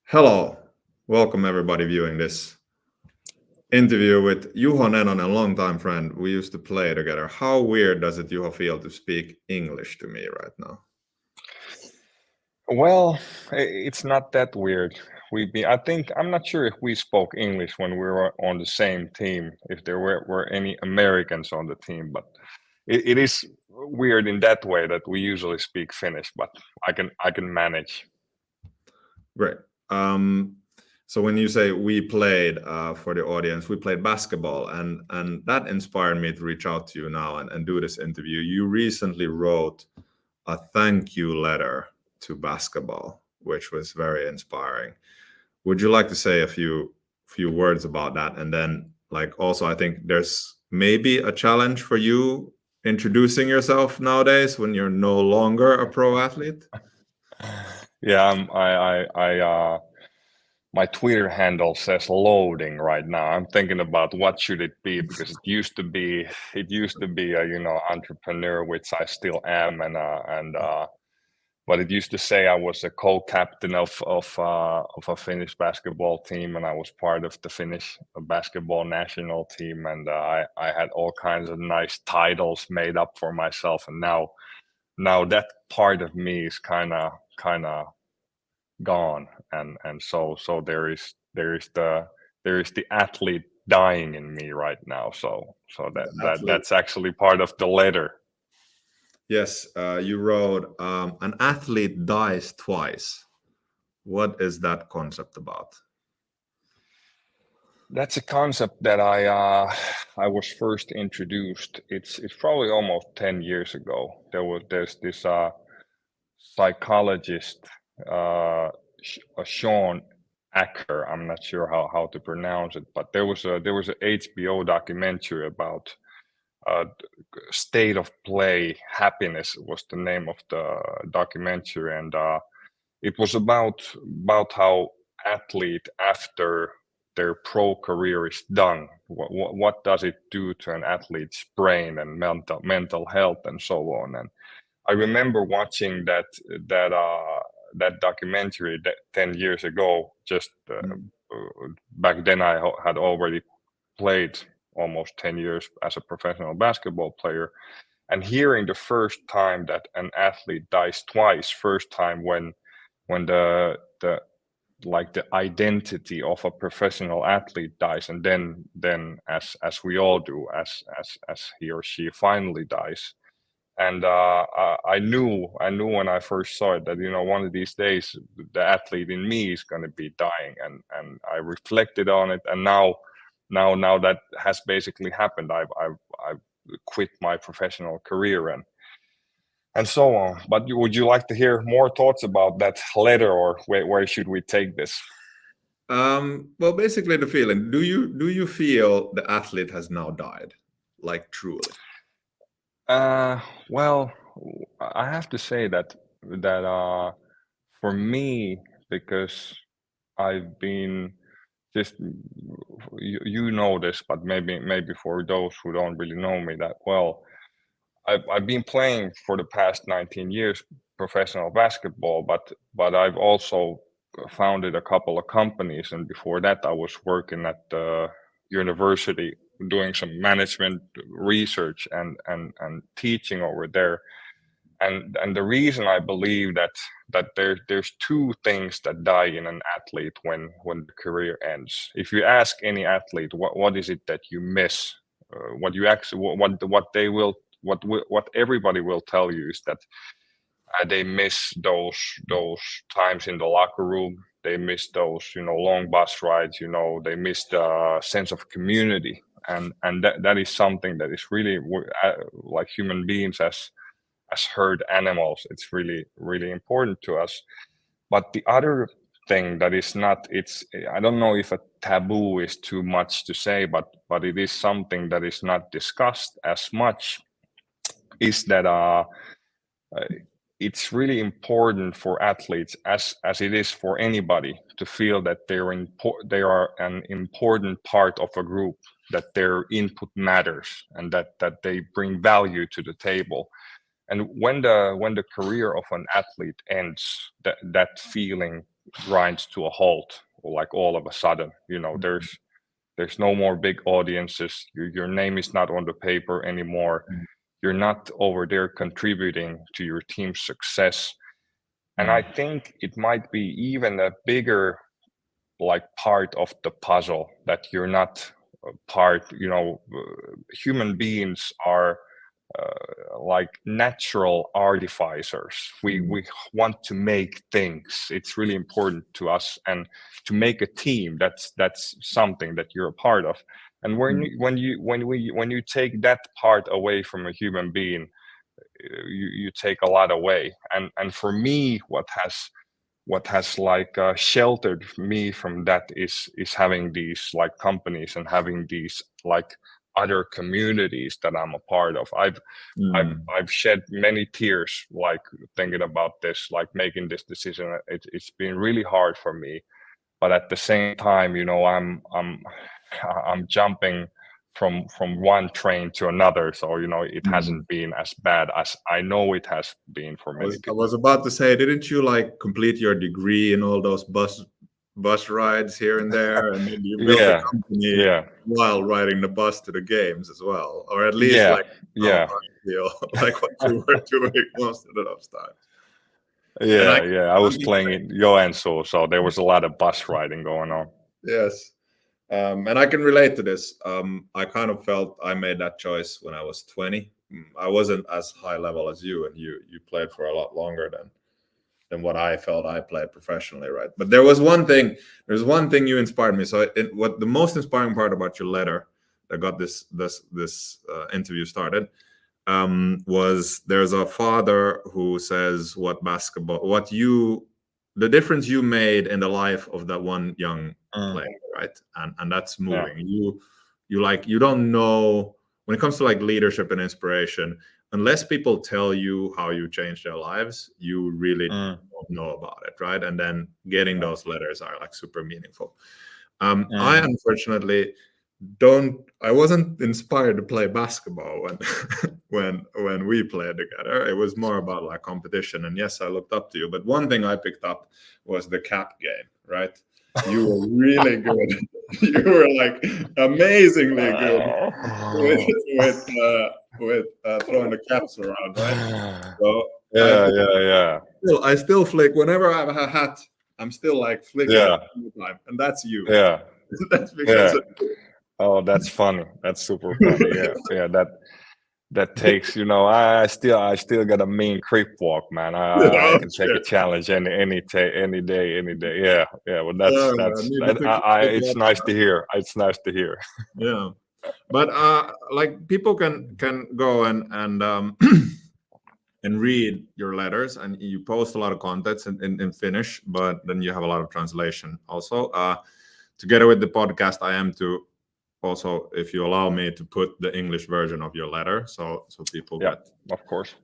Hello, welcome everybody viewing this interview with Juho Nenonen, a longtime friend. We used to play together. How weird does it, Juho, feel to speak English to me right now? Well, it's not that weird. I think, I'm not sure if we spoke English when we were on the same team, if there were any Americans on the team, but it is weird in that way that we usually speak Finnish, but I can manage. Great. So when you say we played, for the audience, we played basketball, and that inspired me to reach out to you now and do this interview. You recently wrote a thank you letter to basketball, which was very inspiring. Would you like to say a few words about that? And then, like, also, I think there's maybe a challenge for you introducing yourself nowadays when you're no longer a pro athlete. Yeah, my Twitter handle says loading right now. I'm thinking about what should it be because it used to be a entrepreneur, which I still am, and but it used to say I was a co-captain of a Finnish basketball team, and I was part of the Finnish basketball national team, and I had all kinds of nice titles made up for myself, and now that part of me is kind of gone, and so there is the athlete dying in me right now, so Athlete. that's actually part of the letter. Yes, you wrote an athlete dies twice. What is that concept about? That's a concept that I was first introduced. It's probably almost 10 years ago. There's this psychologist, Sean Acker. I'm not sure how to pronounce it, but there was a HBO documentary about uh, state of play. Happiness was the name of the documentary, and it was about how athlete after their pro career is done, what does it do to an athlete's brain and mental health and so on. And I remember watching that documentary 10 years ago. Just Mm. back then I had already played almost 10 years as a professional basketball player, and hearing the first time that an athlete dies twice, first time when the like the identity of a professional athlete dies, and then as we all do, as he or she finally dies. And I knew when I first saw it that one of these days the athlete in me is going to be dying, and I reflected on it, and now that has basically happened. I've quit my professional career and so on. But would you like to hear more thoughts about that letter, or where should we take this? Well, basically, the feeling. Do you feel the athlete has now died, like truly? Uh, well, I have to say that for me, because I've been just you know this, but maybe for those who don't really know me that well, I've been playing for the past 19 years professional basketball, but I've also founded a couple of companies, and before that I was working at the university doing some management research and teaching over there. And the reason I believe that there's two things that die in an athlete when the career ends. If you ask any athlete what is it that you miss, what you actually what they will what everybody will tell you is that they miss those times in the locker room. They miss those long bus rides. They miss the sense of community, and that is something that is really like human beings as herd animals. It's really really important to us. But the other thing that is not, it's, I don't know if a taboo is too much to say, but it is something that is not discussed as much, is that uh, it's really important for athletes, as it is for anybody, to feel that they are an important part of a group, that their input matters, and that they bring value to the table. And when the career of an athlete ends, that feeling grinds to a halt, like all of a sudden. There's no more big audiences. Your name is not on the paper anymore. You're not over there contributing to your team's success. And I think it might be even a bigger like part of the puzzle that you're not part. Human beings are like natural artificers. We want to make things. It's really important to us, and to make a team. That's something that you're a part of. And when you take that part away from a human being, you take a lot away. And for me, what has like sheltered me from that is having these like companies and having these like other communities that I'm a part of. I've shed many tears like thinking about this, like making this decision. It's been really hard for me, but at the same time, I'm jumping from one train to another, so it hasn't been as bad as I know it has been for many I people. was about to say, didn't you like complete your degree in all those bus rides here and there, and then you built a company while riding the bus to the games as well, or at least like how I feel like what you were doing most of the times. I was playing in Joensuu, so there was a lot of bus riding going on. Yes. And I can relate to this. I kind of felt I made that choice when I was 20. I wasn't as high level as you, and you played for a lot longer than what I felt I played professionally, right? But there's one thing you inspired me. So what the most inspiring part about your letter that got this interview started was there's a father who says the difference you made in the life of that one young player, right? And that's moving. You don't know when it comes to like leadership and inspiration, unless people tell you how you changed their lives, you really don't know about it, right? And then getting those letters are like super meaningful. I unfortunately I wasn't inspired to play basketball when we played together. It was more about like competition, and yes, I looked up to you, but one thing I picked up was the cap game, right? You were really good. You were like amazingly good with throwing the caps around, right? So I still flick whenever I have a hat. I'm still like flicking all the time, and that's you. That's because Oh, that's funny. That's super funny. That takes, I still got a mean creep walk, man. I can take a challenge any day. Yeah. Well, it's nice to hear. It's nice to hear. Yeah, but like people can go and and read your letters, and you post a lot of content in Finnish, but then you have a lot of translation also. Together with the podcast, I am to also, if you allow me, to put the English version of your letter, so people get, of course,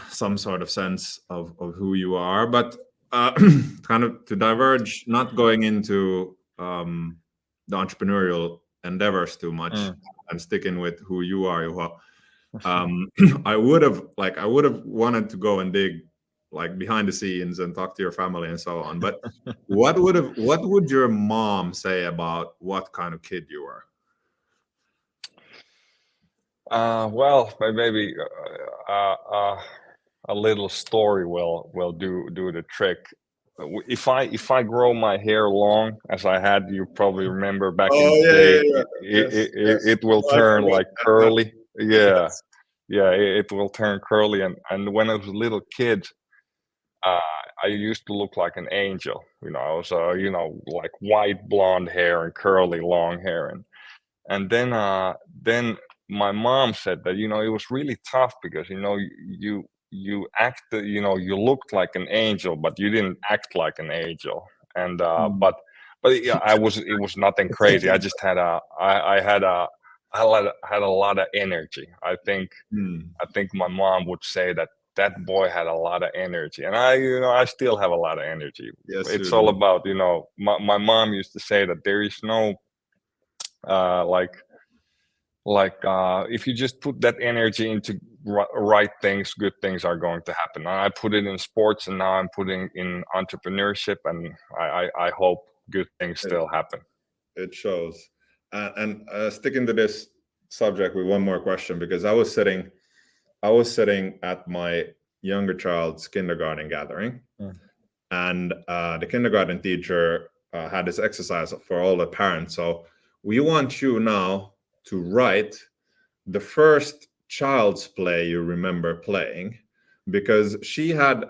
some sort of sense of who you are. But kind of to diverge, not going into the entrepreneurial endeavors too much, and sticking with who you are, Juho. I would have wanted to go and dig like behind the scenes and talk to your family and so on. But what would your mom say about what kind of kid you were? Well, maybe a little story will do the trick. If I grow my hair long as I had, you probably remember back in the day, it will turn like curly. It will turn curly. And when I was a little kid, I used to look like an angel. I was like white blonde hair and curly long hair, and then my mom said that it was really tough because you you looked like an angel, but you didn't act like an angel. And but it was nothing crazy. I just had I had a lot of energy. I think my mom would say that boy had a lot of energy, and I still have a lot of energy. Yes, it's all about my mom used to say that there is no like if you just put that energy into right things, good things are going to happen. I put it in sports, and now I'm putting in entrepreneurship, and I hope good things still happen. It shows. And sticking to this subject with one more question, because I was sitting at my younger child's kindergarten gathering, and the kindergarten teacher had this exercise for all the parents. So we want you now to write the first child's play you remember playing, because she had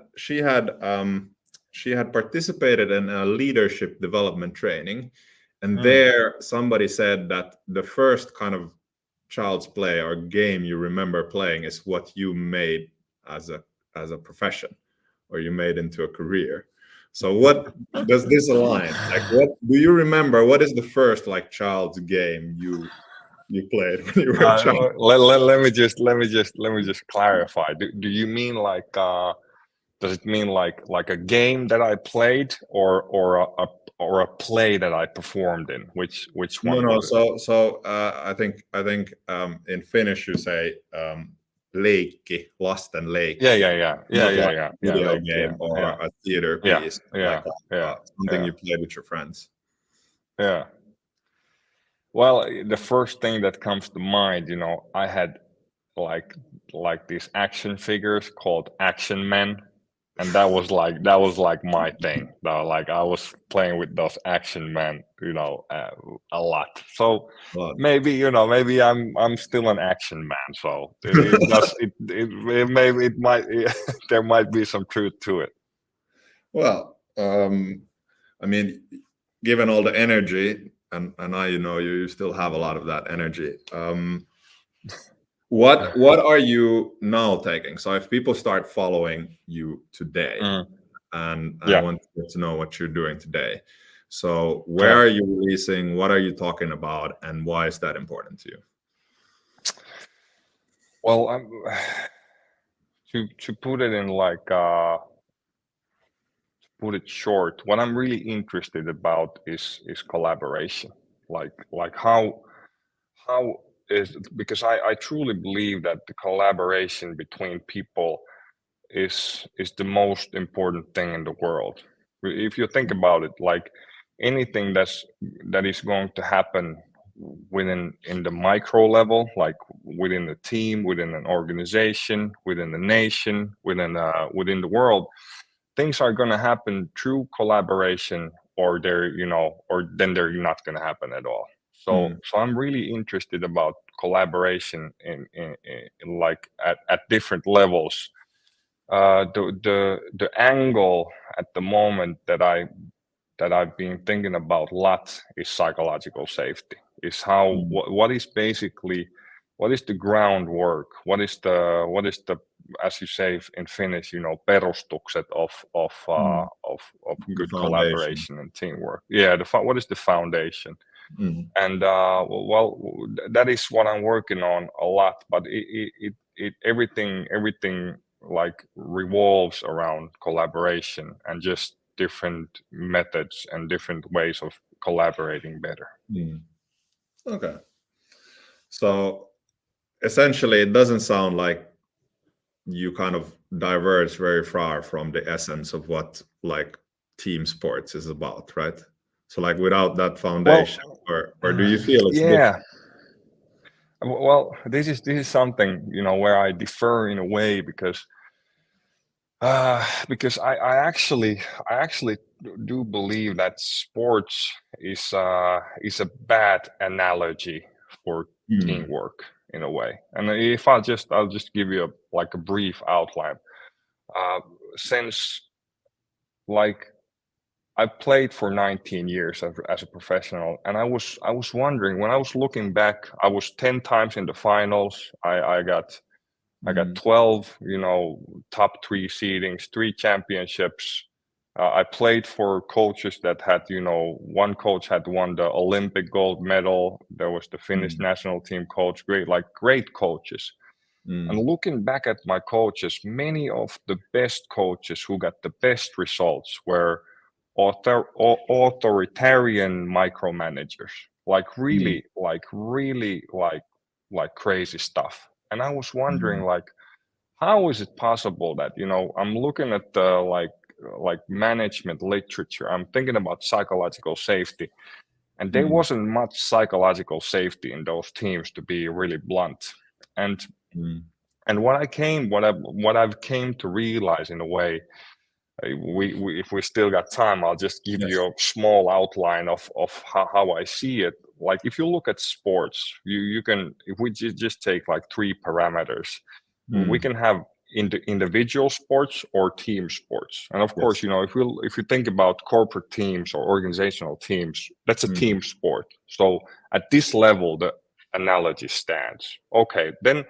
participated in a leadership development training, and there somebody said that the first kind of child's play or game you remember playing is what you made as a profession, or you made into a career. So what does this align? Like, what do you remember? What is the first like child's game you played when you were a child? Let me just clarify. Do you mean like does it mean like a game that I played, or a play that I performed in? Which one No. was it? So I think in Finnish you say leikki, lasten leikki. Not like a video Like, game or a theater yeah, piece, yeah, like yeah, something yeah, you played with your friends. yeah. Well, the first thing that comes to mind, I had like these action figures called Action Men, and that was like my thing. Like I was playing with those Action Men, a lot. So Well, maybe I'm still an action man. So it does it maybe it might there might be some truth to it. well, I mean, given all the energy, and I, you still have a lot of that energy. What are you now taking? So if people start following you today, and Yeah. want to get to know what you're doing today, so where Yeah. are you releasing? What are you talking about, and why is that important to you? Well, to put it in like put it short, what I'm really interested about is collaboration. Like how is, because I truly believe that the collaboration between people is the most important thing in the world. If you think about it, like anything that is going to happen in the micro level, like within the team, within an organization, within the nation, within the world, things are going to happen through collaboration, or or then they're not going to happen at all. So I'm really interested about collaboration in like at different levels. The angle at the moment that I've been thinking about a lot is psychological safety. Is how what is basically, what is the groundwork? What is the, as you say in Finnish, perustukset of The good foundation. collaboration and teamwork. Yeah, what is the foundation? Mm. And well, that is what I'm working on a lot. But everything like revolves around collaboration and just different methods and different ways of collaborating better. Okay. So essentially, it doesn't sound like you kind of diverge very far from the essence of what like team sports is about, right? So like without that Well, foundation, or do you feel it's yeah. different? Well, this is something where I differ in a way, because I actually do believe that sports is a bad analogy for teamwork in a way. And if I'll just give you a brief outline. Since like I played for 19 years as a professional, and I was wondering, when I was looking back, I was 10 times in the finals. I got 12, top three seedings, 3 championships. I played for coaches that had, one coach had won the Olympic gold medal. There was the Finnish national team coach, great coaches. And looking back at my coaches, many of the best coaches who got the best results were authoritarian micromanagers, like really, like crazy stuff. And I was wondering, like, how is it possible that, I'm looking at the like management literature, I'm thinking about psychological safety, and there wasn't much psychological safety in those teams, to be really blunt. And Mm. and what I've came to realize in a way, we if we still got time, I'll just give Yes. you a small outline of how I see it. Like if you look at sports, you can, if we just take like three parameters, we Mm. can have individual sports or team sports. And of course, Yes. if you think about corporate teams or organizational teams, that's a Mm. team sport. So at this level, the analogy stands. Okay, Mm.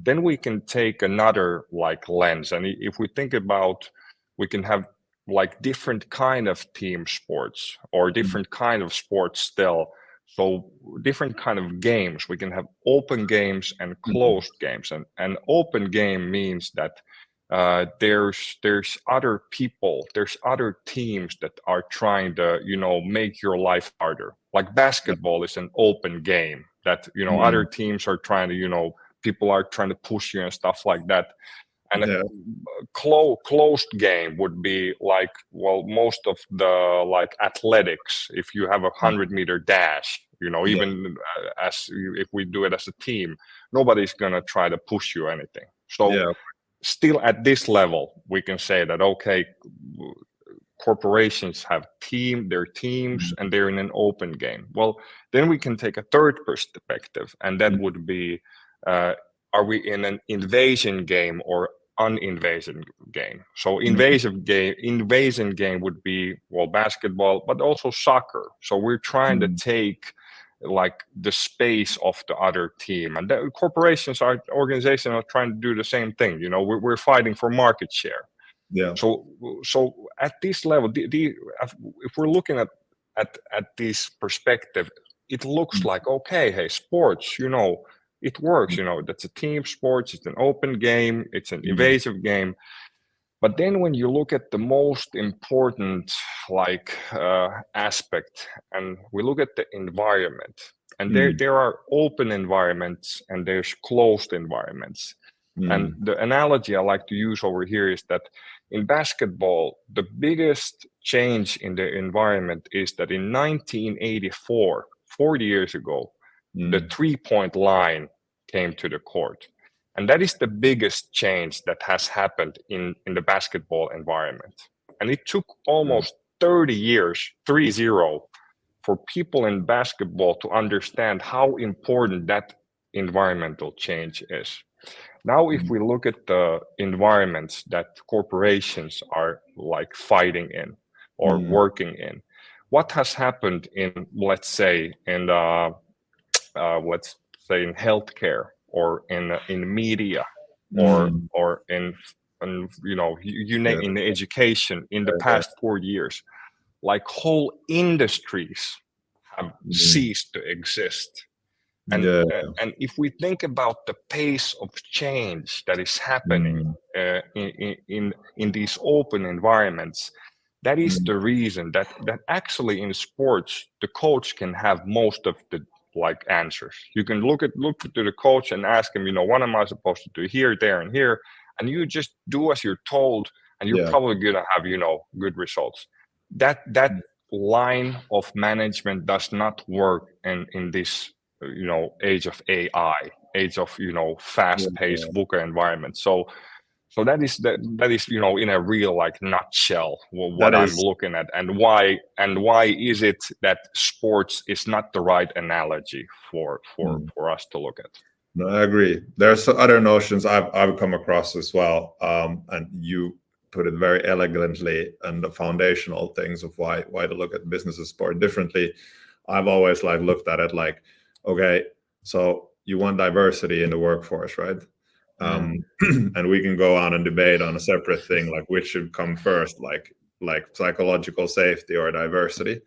then we can take another like lens, and if we think about, we can have like different kind of team sports or Mm. different kind of sports still. So different kind of games, we can have open games and Mm. closed games. And an open game means that there's other people, there's other teams that are trying to make your life harder. Like basketball is an open game that other Mm. teams are trying to people are trying to push you and stuff like that. And a Yeah. closed game would be like, well, most of the like athletics, if you have a Mm. 100-meter dash, Yeah. even if we do it as a team, nobody's gonna try to push you anything. So Yeah. still at this level, we can say that, okay, corporations have their teams Mm. and they're in an open game. Well, then we can take a third perspective, and that Mm. would be, are we in an invasion game or uninvasion game? So Mm. invasion game would be, well, basketball, but also soccer. So we're trying to Mm. take like the space of the other team, and the organizations are trying to do the same thing. We're fighting for market share. Yeah. So at this level, if we're looking at this perspective, it looks Mm. like, okay, hey, sports, it works. Mm. That's a team sports. It's an open game. It's an Mm. invasive game. But then when you look at the most important like aspect, and we look at the environment, and Mm. there are open environments and there's closed environments. And Mm. the analogy I like to use over here is that in basketball, the biggest change in the environment is that in 1984, 40 years ago, the Mm. 3-point line came to the court. And that is the biggest change that has happened in the basketball environment. And it took Yeah. almost 30 years, 30, for people in basketball to understand how important that environmental change is. Now, if Mm. we look at the environments that corporations are like fighting in or Mm. working in, what has happened in, let's say, let's say in healthcare or in media or Mm. in you name Yes. in education in the Yeah. past 4 years, like whole industries have Mm. ceased to exist. Yeah. And if we think about the pace of change that is happening Mm. in these open environments, that is Mm. the reason that actually in sports the coach can have most of the like answers. You can look to the coach and ask him, what am I supposed to do here, there, and here, and you just do as you're told, and you're Yeah. probably gonna have good results. That line of management does not work in this age of AI, age of Yeah. fast-paced VUCA environment. So that is in a real like nutshell what That I'm is. looking at, and why is it that sports is not the right analogy for Mm. us to look at. No, I agree. There's other notions I've come across as well, and you put it very elegantly. And the foundational things of why to look at business and sport differently. I've always like looked at it like, okay, so you want diversity in the workforce, right? And we can go on and debate on a separate thing, like which should come first, like psychological safety or diversity.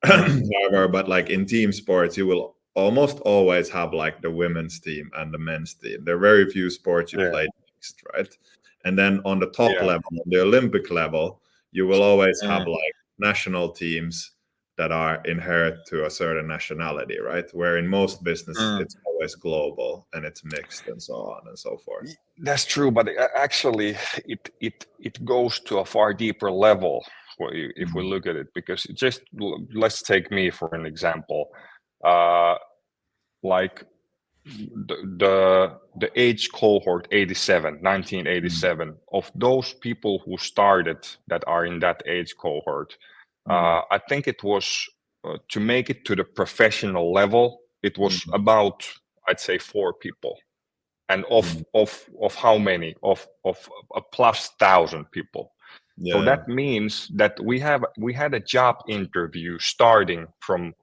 However, but like in team sports, you will almost always have like the women's team and the men's team. There are very few sports you Yeah, play mixed, right? And then on the top yeah, level, the Olympic level, you will always have mm, like national teams that are inherent to a certain nationality, right? Where in most business it's always global and it's mixed and so on and so forth. That's true, but actually it goes to a far deeper level if we look at it, because just let's take me for an example. Like the age cohort 1987, of those people who started that are in that age cohort, I think it was to make it to the professional level, it was about, I'd say, 4 people. And of how many? Of a plus 1,000 people. Yeah. So that means that we had a job interview starting from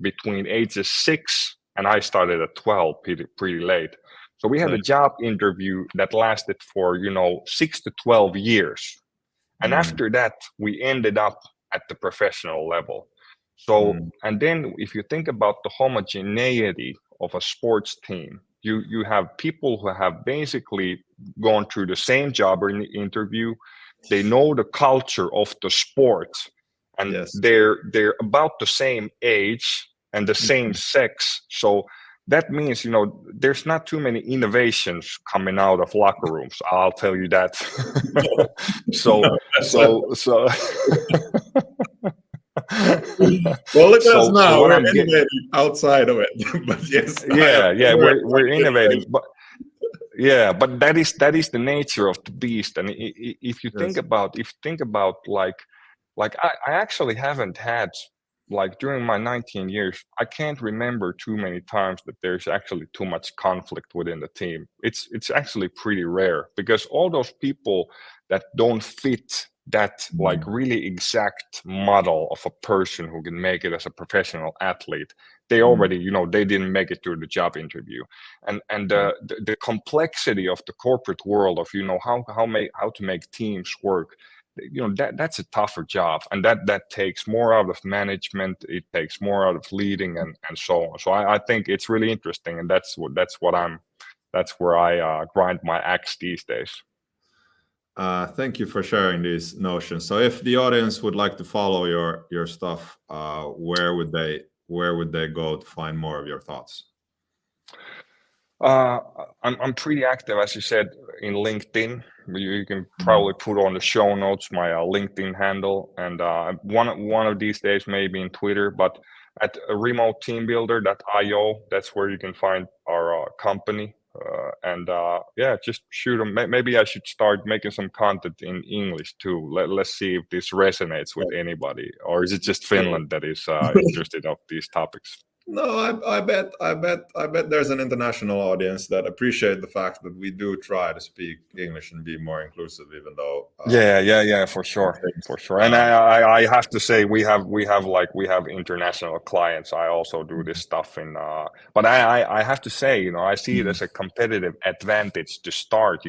between ages 6, and I started at 12, pretty late. So we had a job interview that lasted for 6 to 12 years, and after that we ended up at the professional level. So and then if you think about the homogeneity of a sports team, you have people who have basically gone through the same job interview. They know the culture of the sport, and they're about the same age and the same sex. So that means there's not too many innovations coming out of locker rooms. I'll tell you that. so well, look at us now. We're innovating outside of it. But yes, we're innovating, but that is the nature of the beast. And if you think about like I actually haven't had, like, during my 19 years, I can't remember too many times that there's actually too much conflict within the team. It's actually pretty rare, because all those people that don't fit that like really exact model of a person who can make it as a professional athlete, they already they didn't make it through the job interview. And the complexity of the corporate world of how to make teams work, that's a tougher job, and that takes more out of management, it takes more out of leading and so on. So I think it's really interesting, and that's where I grind my axe these days. Thank you for sharing these notions. So if the audience would like to follow your stuff, where would they go to find more of your thoughts? I'm pretty active, as you said, in LinkedIn. You can probably put on the show notes my LinkedIn handle, and one of these days maybe in Twitter. But at remoteteambuilder.io, that's where you can find our company. Just shoot them. Maybe I should start making some content in English too. Let's see if this resonates with anybody, or is it just Finland that is interested of these topics? No, I bet there's an international audience that appreciate the fact that we do try to speak English and be more inclusive, even though for sure. And I have to say we have international clients. I also do this stuff but I have to say, I see it as a competitive advantage to start,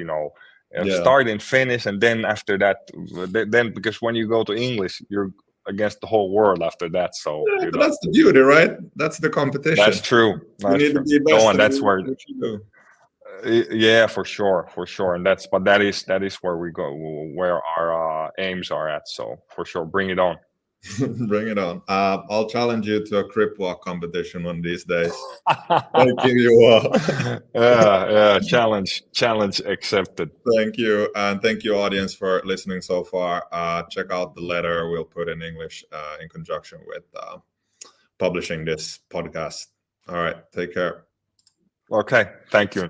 start in Finnish, and then after that, then because when you go to English, you're against the whole world after that. So but that's the beauty, right? That's the competition. That's true. You need to be best. That's where. For sure, and that is where we go, where our aims are at. So for sure, bring it on. Bring it on. I'll challenge you to a crip walk competition one of these days. Thank you, Challenge accepted. Thank you, and thank you, audience, for listening so far. Check out the letter we'll put in English in conjunction with publishing this podcast. All right, take care. Okay, thank you.